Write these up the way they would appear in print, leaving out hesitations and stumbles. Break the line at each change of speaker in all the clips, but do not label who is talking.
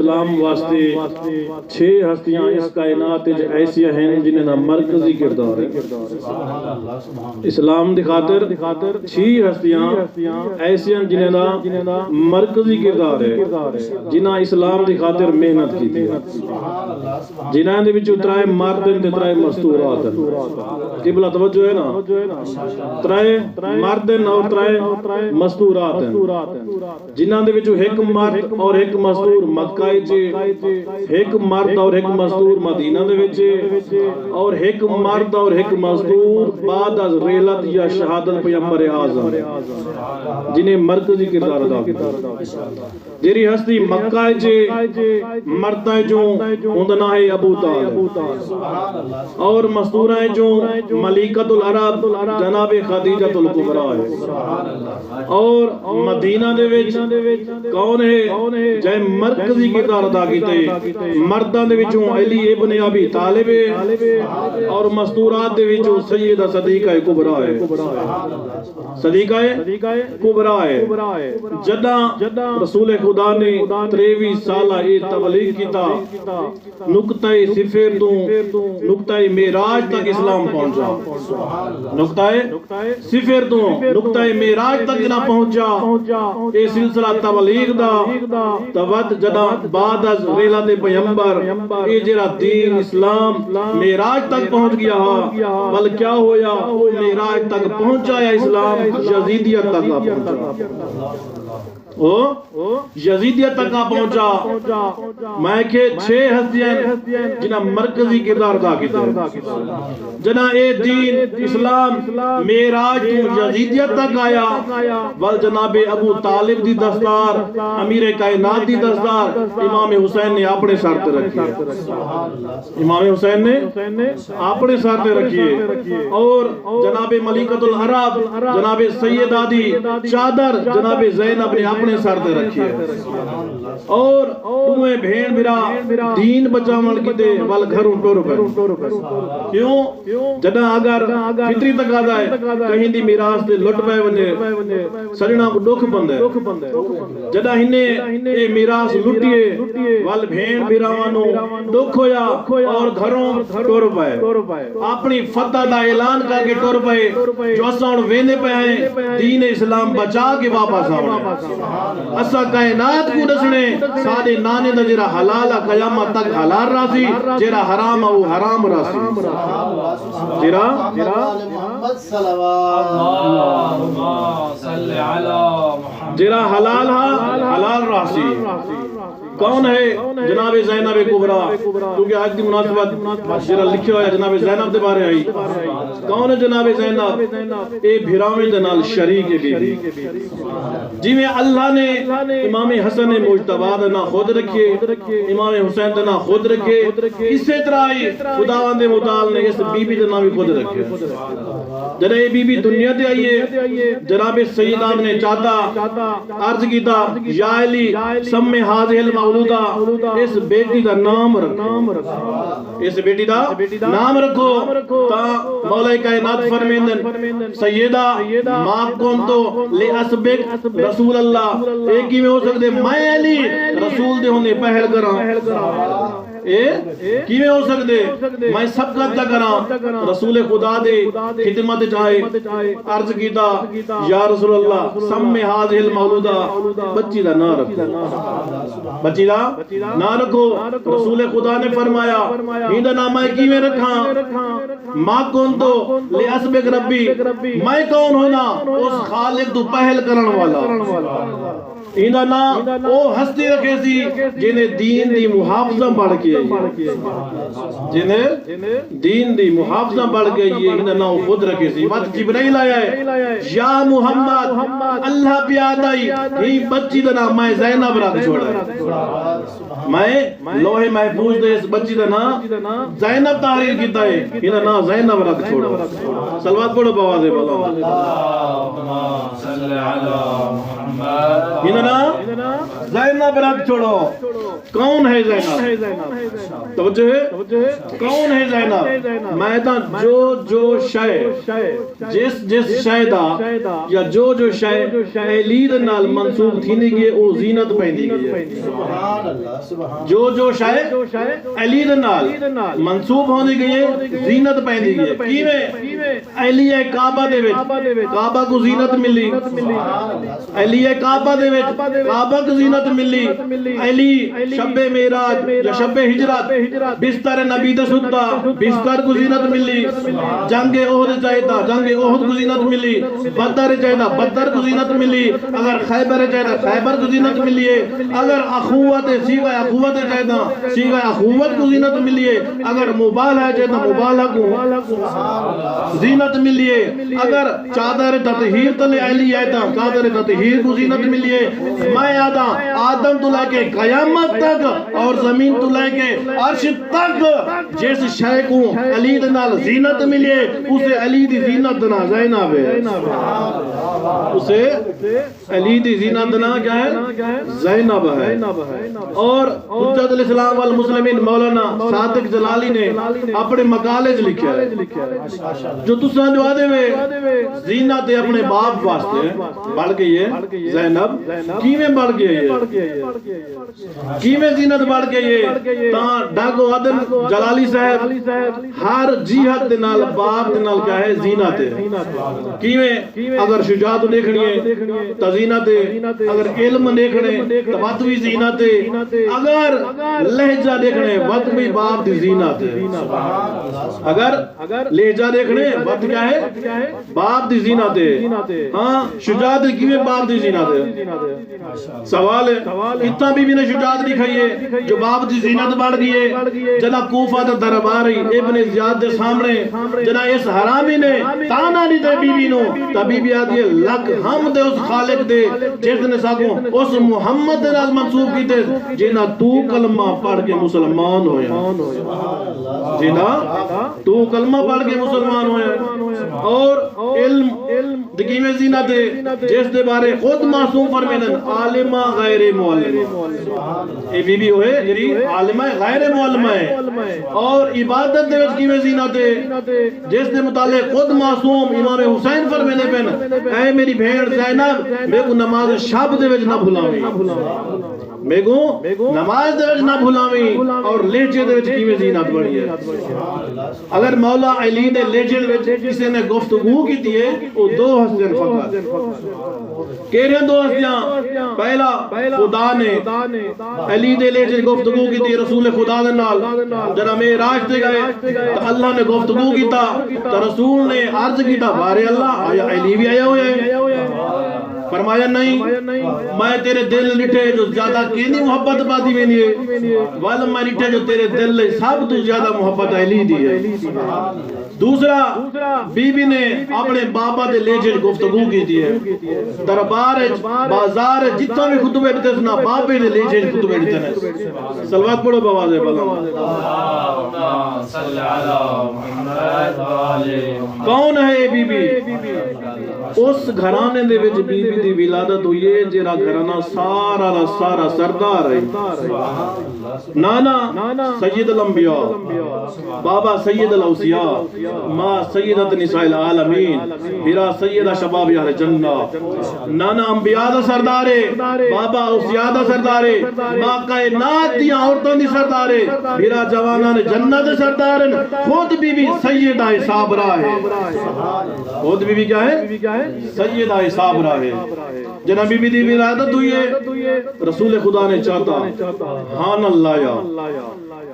اسلام واسطے چھ ہستیاں اس کائنات ایسی ہیں جنہیں نا مرکزی کردار ہے۔ اسلام دی خاطر چھ ہستیاں ایسی ہیں جنہیں نا مرکزی کردار ہے، جنہاں اسلام دی خاطر محنت کی تھی، جنہاں دے وچ ترائے مردن تے ترائے مستورات ہیں۔ قبلہ توجہ ہے نا، ترائے مردن اور ترائے مستورات ہیں، جنہاں دے وچ ایک مرد اور ایک مستور مکہ ایک مرد اور ایک مزدور مدینہ دے وچ، اور ایک مرد اور ایک مزدور بعد از رحلت یا شہادت پیغمبر اعظم جنہیں مرکزی کردار ادا کیتا۔ جیری ہستی مکہ مرتا ہے جو اندنا ہے ابو طالب، اور مزدور ہے جو ملکۃ العرب جناب خدیجہ الکبریٰ ہے، اور مدینہ دے وچ کون ہے جائے مرکزی کردار ادا کیتے؟ مرداں دے وچوں علی ابن ابی طالب اور مستورات دے وچوں سیدہ صدیقہ کبریٰ ہے، صدیقہ کبریٰ ہے۔ جداں رسول خدا نے 23 سالہ تبلیغ کیتا، نقطہ صفر تو نقطہ معراج تک اسلام پہنچا، نقطہ صفر تو نقطہ معراج تک نہ پہنچا اے سلسلہ تبلیغ دا تبت جداں بعد از رحلت پیغمبر اے جڑا دین اسلام معراج تک پہنچ گیا ہا، بل کیا ہویا معراج تک پہنچایا اسلام یزیدیت تک پہنچا، یزیدیت تک پہنچا۔ میں کہ چھ ہستیاں جنہاں مرکزی کردار ادا کیتا، جنہاں اے دین اسلام معراج تو یزیدیت تک آیا، بل جناب ابو طالب دی دستار، امیر کائنات دی دستار امام حسین نے اپنے سر تے رکھی، امام حسین نے اپنے سر تے رکھی، اور جناب ملکۃ العرب جناب سیدہ دی چادر جناب زینب نے اپنے سر تے رکھی ہے، اور تمہیں بھین برا دین بچاون کیتے ول گھروں ٹر پے۔ کیوں؟ جداں اگر فطری تقاضا ہے کہیں دی میراث تے لٹ پے ونجے سڑنا کو دکھ پندے، جداں ہنے اے میراث لٹیے ول بھین براواں نو دکھ ہویا اور گھروں ٹر پے، اپنی فتح دا اعلان کر کے ٹر پے، جو اساں ویندے پے ہیں دین اسلام بچا کے واپس آونا، اسا کائنات کو دسنے سادے نانے دا جرا حلال قیامت تک حلال راسی، جرا حرام او حرام راسی، جرا جرا حلال حلال راسی۔ کون ہے؟ جناب زینب کبریٰ، کیونکہ آج کی مناسبت جرا لکھے ہویا جناب زینب دے بارے آئی۔ کون ہے جناب زینب؟ اے بھراویں دنال شریک بی، جی میں اللہ نے امام حسن مجتبی دنا خود رکھے، امام حسین دنا خود رکھے، اسی طرح ہی خداوند متعال نے اس بی بی دنا بھی خود رکھے۔ جناب یہ بی بی دنیا دے آئیے، جناب سیدہ نے چاہتا عرض کیتا یا علی سمی حاضر المولودہ، اس بیٹی دا نام رکھو، اس بیٹی دا نام رکھو، تا مولا کائنات فرمیندن سیدہ ما کنتو لأسبق رسول اللہ، ایک ہی میں ہو سکتے میں علی رسول دے ہونے پہل کراں، کی میں ہو سکتے میں سبقت دا کراں رسول خدا دے خدمت چاہے۔ عرض کیتا یا رسول اللہ سمی حاضر المولودہ، بچی دا نہ رکھو، بچی دا نہ رکھو۔ رسول خدا نے فرمایا ہی دا نام کی میں رکھاں، ما کنتو لأسبق ربی، میں کون ہونا اس خالق تو پہل کرن والا، ایندہ نا او ہستی رکھے سی جنہیں دین دی محافظہ بڑھ کے جنہیں دین دی محافظہ بڑھ کے ایندہ نا او خود رکھے سی۔ بات جبرائیل آیا ہے یا محمد اللہ پیادائی ہی بچی دا نام میں زینب رکھ چھوڑا، میں لوہے محفوظ دے اس بچی دا نام زینب تحریر کیتا ہے، ایندہ نا زینب رکھ چھوڑا۔ صلوات پڑھو بوازے بلا، زینب رکھ چھوڑو. کون ہے زینب؟ توجہ ہے؟ کون ہے زینب؟ میدان جو شے جس شے دا یا جو شے علی دے نال منسوب تھی نہیں گئے او زینت پہندی گئی ہے. جو شے علی دے نال منسوب ہونے گئی ہے زینت پہندی گئی ہے. کیویں؟ علی کعبہ دے وچ کعبہ کو زینت ملی. علی کعبہ دے وچ کعبہ کو زینت ملی. علی شب معراج یا شب ہجرت بستر نبی دے ستا بستر کو زینت ملی. جنگ احد چاہتا جنگ احد کو زینت ملی. بدر چاہتا بدر کو زینت ملی. اگر خیبر چاہتا خیبر کو زینت ملی ہے. اگر اخوت سیغہ اخوت چاہتا سیغہ اخوت کو زینت ملی ہے. اگر مبالغہ چاہتا مبالغہ کو زینت ملی ہے. اگر چادر تطہیر تلے علی آئیتا چادر تطہیر کو زینت ملی ہے. میں یادا آدم تو لے کے قیامت تک اور زمین تو لے کے عرش تک جس شے کو علی دے نال زینت ملی ہے اسے علی دی زینت دنا زینب ہے. اسے علی دی زینت دنا کیا ہے؟ زینب ہے. اور حجت الاسلام والمسلمین مولانا صادق جلالی نے اپنے مقالے لکھا ہے جو تساں جو آدھے میں زینت اپنے باپ واسطے بڑھ گئی ہے. زینب کیویں بڑھ گئی ہے؟ کیویں زینت بڑھ گئی ہے؟ تاں ڈاگو آدم جلالی صاحب ہر جہت دے نال باپ دے نال کیا ہے؟ زینت ہے. کیویں؟ اگر شجاعت دیکھنی ہے تو زینت ہے. اگر علم دیکھنے تو وقت بھی زینت ہے. اگر لہجہ دیکھنے وقت بھی باپ دی زینت ہے. اگر لہجہ دیکھنے وقت کیا ہے؟ باپ دی زینت ہے. ہاں شجاعت کیویں باپ دی زینت ہے؟ سوال ہے. اتنا بھی نے شجاعت دکھائی ہے جو باپ دی زینت بڑھ گئی ہے. جناب کوفہ دا درباری ابن زیاد دے سامنے جناب اس حرامی نے تانا نہیں دے بی بی نو تا بی بی آدھی لکھ ہم دے اس خالق دے جس نے ساکوں اس محمد دے نال منصوب کی تے جنا تو کلمہ پڑھ کے مسلمان ہویا. جنا تو کلمہ پڑھ کے مسلمان ہویا. اور علم دکی میں زینت ہے جس دے بارے خود معصوم فرمیدن عالمہ غیر معلمہ. اے بی بی ہوئے جری عالمہ غیر معلمہ ہے. اور عبادت دے وچ کیویں زینت ہے جس دے متعلق خود معصوم امام حسین فرمینے پن اے میری بھیڑ زینب میں کو نماز شب دے وچ نہ بھلاویں. میں کو نماز دے وچ نہ بھلاویں. اور لہجے دے وچ کیویں زینت بڑھی ہے. اگر مولا علی دے لہجے وچ کسی نے گفتگو کیتی ہے وہ دو ہستیاں فقط کہہ دو ہستیاں. پہلا خدا نے علی دے لہجے گفتگو کیتی رسول خدا دے نال جناب معراج تے گئے تو اللہ نے گفتگو کیتا تو رسول نے عرض کیتا بارے اللہ آیا علی بھی آیا ہویا ہے؟ فرمایا نہیں میں تیرے دل لٹھے جو زیادہ کینی محبت پاتی میں نہیں ہے والا میں لٹھے جو تیرے دل لے سب تو زیادہ محبت علی دی ہے. دوسرا بی بی نے اپنے بابا دے لہجے گفتگو کی دی ہے. دربار بازار جتنا بھی خطبے دیتے سنا بابے دے لہجے خطبے دیتے ہیں. سلوات پڑھو بواز ہے کون ہے بی بی؟ اس گھرانے دے وچ بی بی دی ولادت ہوئی ہے جڑا گھرانہ سارا دا سارا سردار ہے. نانا سید الانبیاء بابا سید الاوصیاء ماں سیدت نساء العالمین میرا سیدہ شباب اہل جنہ. نانا انبیاء دا سردار ہے بابا اوصیاء دا سردار ہے ماں کائنات دی عورتوں دی سردار ہے میرا جوانان جنت دے سردار ہیں. خود بی بی سیدہ صابرہ ہے. خود بی بی کیا ہے؟ سیدہ صابرہ ہے. جناب بی بی دی ولادت ہوئی ہے رسول خدا نے چاہتا ہان اللہ یا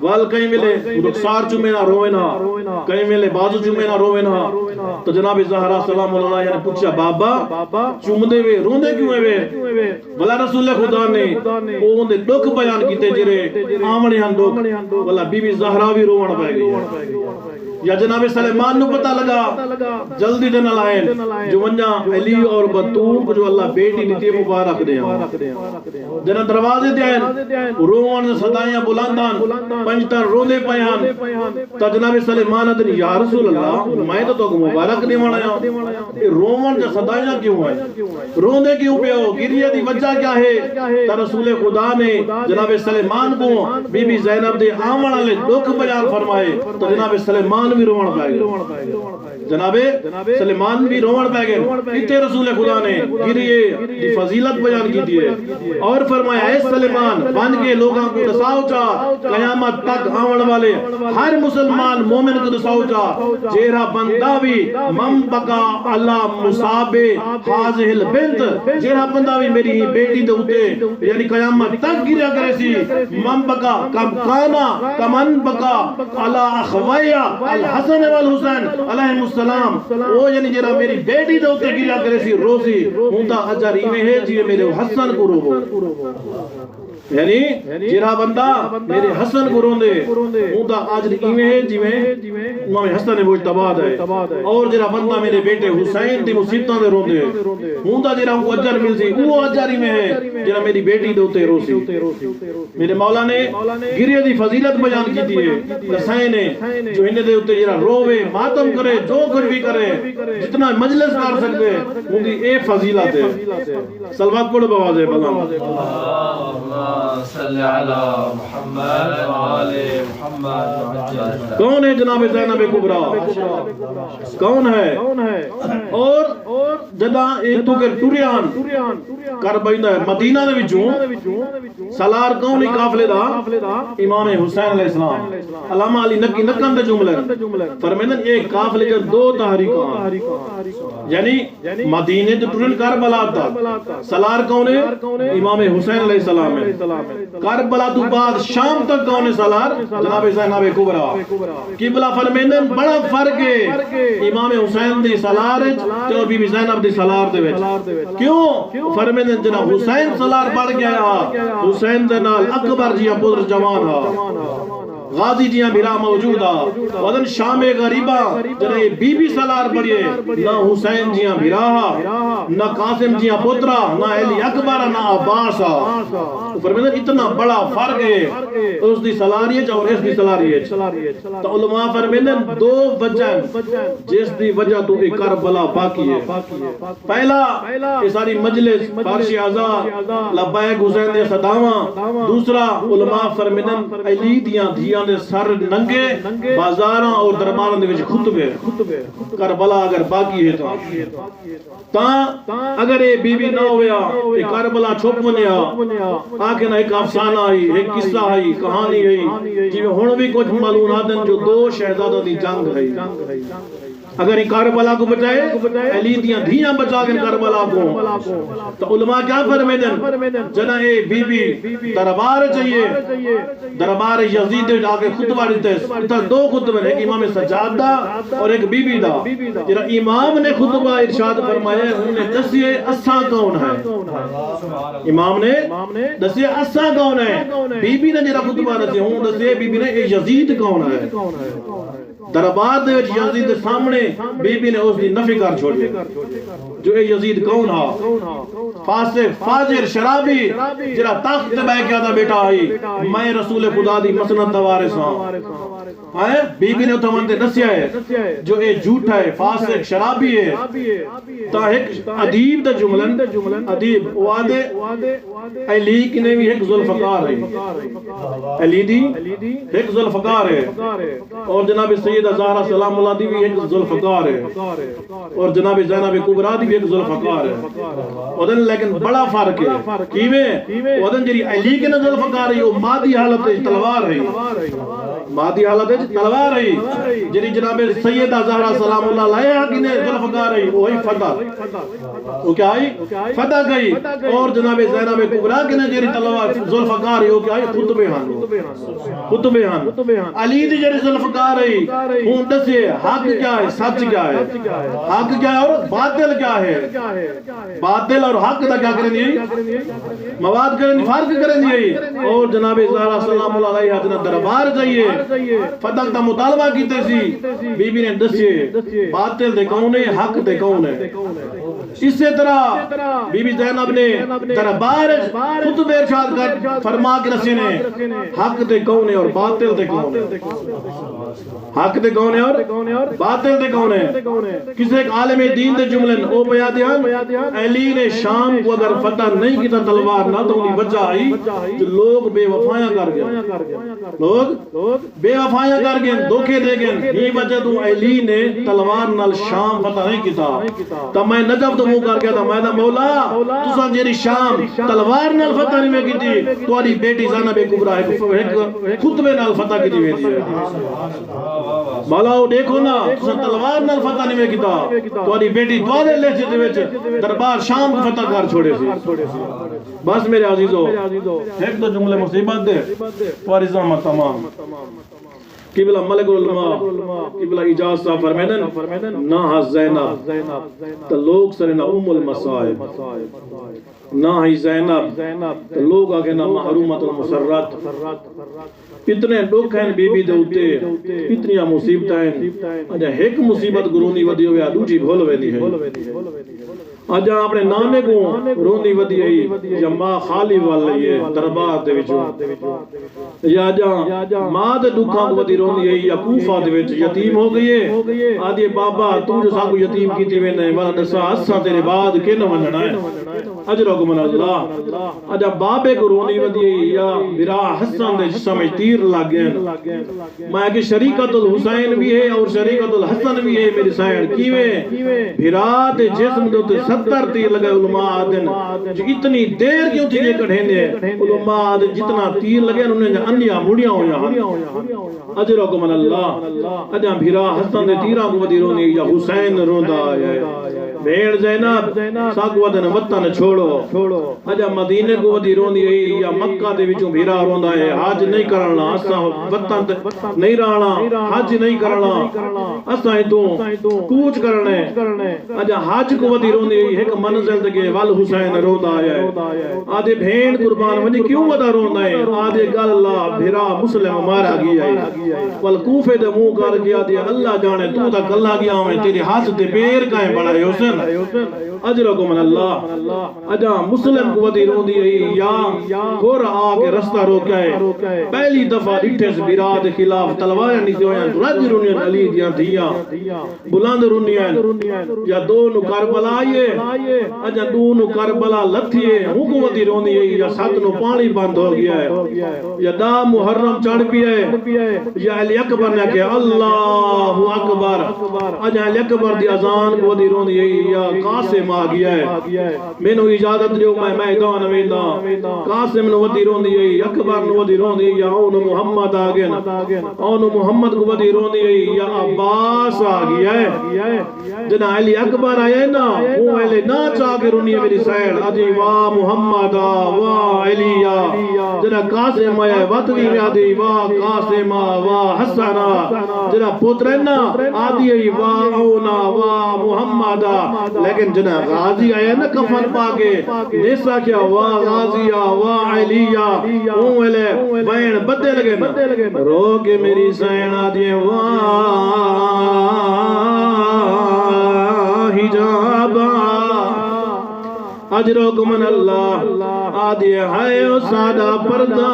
وال کہیں ملے رخسار چمے نہ روئے نہ کہیں ملے بازو چمے نہ روئے نہ. تو جناب زہرا سلام اللہ نے پوچھا بابا چومدے وے روندے کیوں وے؟ بلا رسول خدا نے اون دے دکھ بیان کیتے جرے آمنے ہن دکھ بلا بی بی زہرا بھی روون پے گئی. یا جناب سلیمان نو پتہ لگا جلدی دن لائن جو ونجا علی اور بطول کو جو اللہ بیٹی نیتی مبارک دے جنہ دروازے دے آئین روان صدایاں بلندان پنجتر رو دے پیان تا جناب سلیمان دن یا رسول اللہ میں تو مبارک نہیں مانا روان جا صدایاں کیوں ہے رو دے کیوں پہ ہو گریہ دی وجہ کیا ہے تا رسول خدا نے جناب سلیمان کو بی بی زینب دے آمن لے دکھ بیان فرمائے تو جناب سلیمان بھی روان پائے گئے جناب سلیمان بھی روان پائے گئے کتے رسول خدا نے گریہ دی فضیلت بیان کی دیئے اور فرمایا اے سلیمان بن کے لوگاں کو دساؤ چاہ قیامت تک آمن والے ہر مسلمان مومن کو دساؤ چاہ جیرہ بندہ بھی من بقا اللہ مصاب حاضح البنت جیرہ بندہ بھی میری بیٹی دوتے یعنی قیامت تک گریا کرے سی من بقا کم کانا کمن بقا اللہ اخوائیہ الحسن والحسن علیہ السلام وہ یعنی جیرہ میری بیٹی دوتے گریا کرے سی روزی ہونتا اجر ایمیں ہے جیے میرے حسن کو رو یعنی جیرہ بندہ میرے حسن کو روندے ہونتا اجر ایمیں ہے جیویں امام حسن مجتباد ہے اور جیرہ بندہ میرے بیٹے حسین دی مصیبتاں دے روندے ہونتا جیرہ ہوں کو اجر مل سی وہ اجر ایمیں ہے جیرہ میری بیٹی دوتے روسی میرے مولا نے گریہ دی فضیلت بیان کی دیئے رسائے نے جو ہندے دے ہوتے جیرہ روے ماتم کرے جو کچھ بھی کرے جتنا مجلس کر سکتے ان کی اے فضیلت ہے سلوات پڑھ بوازے
صلی علی محمد وآل محمد
کون ہے جناب زینب کبریٰ کون ہے اور جدا ایک تو کے ٹوریان کر بائندہ ہے مدینہ دے وچوں سالار کون ہی قافلے دا امام حسین علیہ السلام علامہ علی نکی نکن دے جملے فرمیدن ایک قافلے کے دو تحریکان یعنی مدینہ جو ٹورن کربلا تھا سالار کون ہے امام حسین علیہ السلام ہے کربلا تو بعد شام تک کون ہے سالار جناب زینب کبریٰ قبلہ فرمیدن بڑا فرق ہے امام حسین دی سالار جو بی بی زینب دی سالار دے وچ کیوں فرمیدن جناب حسین سالار بڑھ گیا حسین دے نال اکبر جی پتر جوان ہا غازی جیاں بھیرا موجودا ودن شام غریبہ جنہیں بی بی سالار بڑھئے نہ حسین جیاں بھیرا نہ قاسم جیاں پترا نہ علی اکبر نہ عباسا فرمیدن اتنا بڑا فرق ہے اس دی سالاریت اور اس دی سالاریت تو علماء فرمیدن دو وجہ جس دی وجہ تو ایک کربلا باقی ہے پہلا یہ ساری مجلس فارش آزاد لبائک حسین دے صداواں دوسرا علماء فرمیدن علی دیاں دھیاں دے سر ننگے بازاراں اور درباراں دے وچ خطبے کربلا اگر باقی ہے تا اگر یہ بی بی نہ ہویا یہ کربلا چھپ منیا آکے نہ ایک افسانہ آئی ایک قصہ آئی کہانی آئی جی میں ہون بھی کچھ معلومات ہیں جو دو شہزادہ دی جنگ ہے اگر یہ کربلا کو بچائے علی دیاں دھیاں بچا کے کربلا کو تو علماء کیا فرمیدن جنہ اے بی بی دربار چاہیے دربار یزید جا کے خطبہ دیتے ہیں دو خطبہ ایک امام سجادہ اور ایک بی بی دا جنہ امام نے خطبہ ارشاد فرمایا انہیں دسیے اساں کون ہے امام نے دسیے اساں کون ہے بی بی نے جنہ خطبہ دسیے ہوں دسیے بی بی نے اے یزید کون ہے دربار دے وچ یزید دے سامنے بی بی نے اس دی نفی کر چھوڑی جو اے یزید کون ہا فاسق فاجر شرابی جرا تخت تے بیٹھ گیا تھا بیٹا آئی میں رسول خدا دی مسند دا وارث ہاں بی بی نے اتھا وندے دسیا ہے جو اے جھوٹا ہے فاسق شرابی ہے تا ایک ادیب دا جملن ادیب وعدے علی کنے بھی ایک ذوالفقار ہے علی دی ایک ذوالفقار ہے اور جناب سیدہ زہرا سلام اللہ دی بھی ایک ذوالفقار ہے اور جناب زینب کبریٰ دی بھی ایک ذوالفقار ہے ودن لیکن بڑا فرق ہے کیویں ودن جری علی کے ذوالفقار ہے وہ مادی حالت تلوار ہے مادی حالت تلوار ہے جری جناب سیدہ زہرا سلام اللہ علیہا کی نے ذوالفقار ہے وہی فتح وہ کیا آئی فتح گئی اور جناب زینب کبریٰ کی نے جری تلوار ذوالفقار ہے وہ کیا آئی خطب ہن علی دی جری ذوالفقار ہے ہوں دسے حق کیا ہے سچ کیا ہے حق کیا ہے اور باطل کیا ہے باطل اور حق دا کیا کریں دی مواد کریں فرق کریں دی اور جناب زہرا سلام اللہ علیہ جنہ دربار چاہیے فتح دا مطالبہ کیتے سی بی بی نے دسے باطل دے کون ہے حق دے کون ہے اسی طرح بی بی زینب نے دربار خطبہ ارشاد کر فرما کے رسے نے حق دے کون ہے اور باطل دے کون ہے حق دے کون ہے اور باطل دے کون ہے کسی ایک عالم دین دے جملن او بیادیان علی نے شام کو اگر فتح نہیں کیتا تلوار نہ تو انہی وجہ آئی جو لوگ بے وفایاں کر گئے لوگ بے وفایاں کر گئے دھوکے دے گئے یہ وجہ تو علی نے تلوار نال شام فتح نہیں کیتا تو میں نجف تو منہ کر گیا تھا میں دا مولا تساں جیری شام تلوار نال فتح نہیں میں کیتی تواڈی بیٹی زینب کبریٰ ایک خطبے نال فتح کیتی ویندی ہے مولاؤ دیکھو نا تساں تلوار نال فتح نہیں میں کیتا تواڈی بیٹی دوارے لہجے دے وچ دربار شام کو فتح کر چھوڑے سی بس میرے عزیزو ایک تو جملے مصیبت دے تواڈی زحمت تمام قبلہ ملک العلماء قبلہ اجاز صاحب فرمیدن نہ زینب تو لوگ سرنا ام المصائب نہ ہی زینب تو لوگ آگے نہ محرومت المسرات اتنے دکھ ہیں بی بی دے ہوتے اتنی مصیبتیں ہیں اجا ایک مصیبت گرونی ودی ہویا دوجی بھول ویدی ہے اجا اپنے نانے کو رونی ودی ہے یا ماں خالی والی ہے دربار دے وچوں یا اجا ماں دے دکھاں کو ودی رونی ہے یا کوفہ دے وچ یتیم ہو گئی ہے آدھی بابا تو جو ساکو یتیم کیتی وینے والا دسا اساں تیرے بعد کن ونجنا ہے اجرکم من اللہ اجا بابے کو رونی ودی ہے یا برا حسن دے جسم تیر لگ گئے میں کہ شریکت الحسین بھی ہے اور شریکت الحسن بھی ہے میری سائن کیویں بھرا دے جسم دے تے 70 تیر لگے علماء آدن جو اتنی دیر کیوں تھی یہ کڑھیں دے علماء آدن جتنا تیر لگے انہوں نے انیا مڑیاں ہویا اجرکم من اللہ اجا بھرا حسن دے تیرہ کو ودی رونی یا حسین روندا ہے بھیڑ زینب ساکو ودن وطن چھوڑو اجا مدینے کو ودی رونی ہے یا مکہ دے وچوں بھیرا روندا ہے حج نہیں کرنا اساں وطن نہیں رہنا حج نہیں کرنا اساں تو کوچ کرنے اجا حج کو ودی رونی ہے ایک منزل تے ول حسین روندا ہے آدے بھیڑ قربان ونی کیوں ودا روندا ہے آدے گل اللہ بھیرا مسلم مارا گیا ہے ول کوفے دے منہ کر کے آدے اللہ جانے تو تا کلا گیا میں تیرے ہاتھ تے پیر کائیں بڑا حسین اجرکم من اللہ اجا مسلم کو ودی روندی ہے یا گور آگے رستہ روکیا ہے پہلی دفعہ ڈٹھے سے براد خلاف تلوائیں نہیں ہویاں رج رونیاں علی دیاں دھیاں بلند رونیاں یا دو نو کربلا آئیے اجا دو نو کربلا لتھیے حکومتی روندی ہے یا سات نو پانی بند ہو گیا ہے یا دا محرم چڑھ پیا ہے یا علی اکبر نے کہ اللہ اکبر اجا علی اکبر دی اذان کو ودی روندی ہے یا قاسم آ گیا ہے میں نو اجازت دیو میں میدان ویدا قاسم نو ودی روندی ہے اکبر نو ودی روندی یا اون محمد آ گیا اون محمد کو ودی روندی ہے یا عباس آ گیا ہے جنا علی اکبر آیا ہے نا وہ علی نا چاہ کے رونی ہے میری سائل ادھی واہ محمد واہ علی جنا قاسم آیا ہے وطنی میں آدھی واہ قاسم واہ حسن جنا پتر ہے نا آدھی ہے واہ اونا واہ محمد لیکن جنا غازی آیا نا کفن پاکے نیسا کیا واہ غازیہ واہ علیہ اون علی بین بدے لگے نا رو کے میری سائن آدھی واہ حجابا اجرکم من اللہ آدھی ہے او سادہ پردہ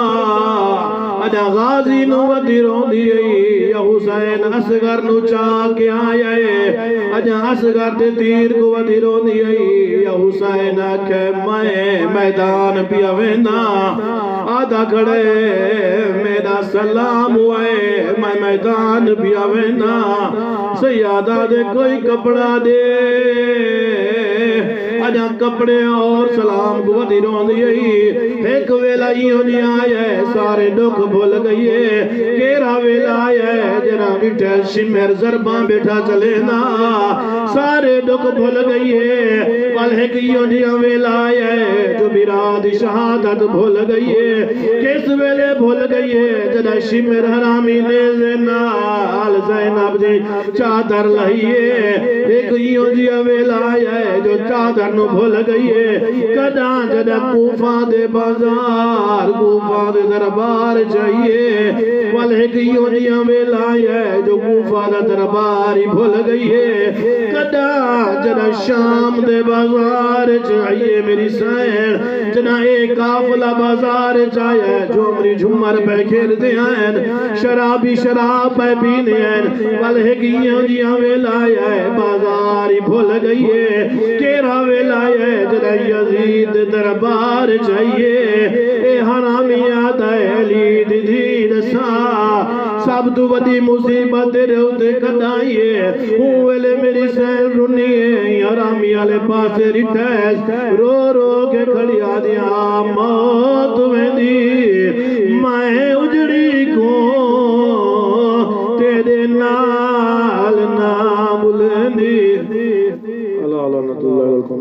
اجا غازی نو ودی روندی یا حسین اصغر نو چاہ کے آیا ہے اجا اصغر تے تیر کو ودی روندی یا حسین آکھے میں میدان پیا وینا آدھا کھڑے میرا سلام ہوئے میں میدان پیا وینا سیادہ دے کوئی کپڑا دے اجا کپڑے اور سلام کو ودی روندی ایک ویلا ہی ہونی آیا ہے سارے دکھ بھول گئی ہے کیرا ویلا آیا ہے جنا بیٹھا شمر زرباں بیٹھا چلے نا سارے دکھ بھول گئی ہے پل ایک ہی ہونی ویلا آیا ہے جو براد شہادت بھول گئی ہے کس ویلے بھول گئی ہے جنا شمر حرامی نے زینال زینب دی چادر لہی ہے ایک ہی ہونی ویلا آیا ہے جو چادر نو بھول گئیے کداں جدہ کوفہ دے بازار کوفہ دے دربار چاہیے والہگیوں دیاں ویلائی ہے جو کوفہ دے دربار ہی بھول گئیے کداں جدہ شام دے بازار چاہیے میری سین جنہ ایک قافلہ بازار چاہیے جو میری جھمر پہ کھیر دے آئین شرابی شراب پہ پینے آئین والہگیوں دیاں ویلائی ہے بازار ہی بھول گئیے کیرا ویلائی ہے جنہ یزید دربار چاہیے اے حرامیات ہے علی دید سا سب تو بدی مصیبت روتے کدائیے ہوئے میری سین رنیے حرامی آلے پاس ریٹیس رو رو کے کھڑی آدیاں موت میں دی میں اجڑی کو تیرے نال نام بلندی اللہ اللہ نت اللہ علیکم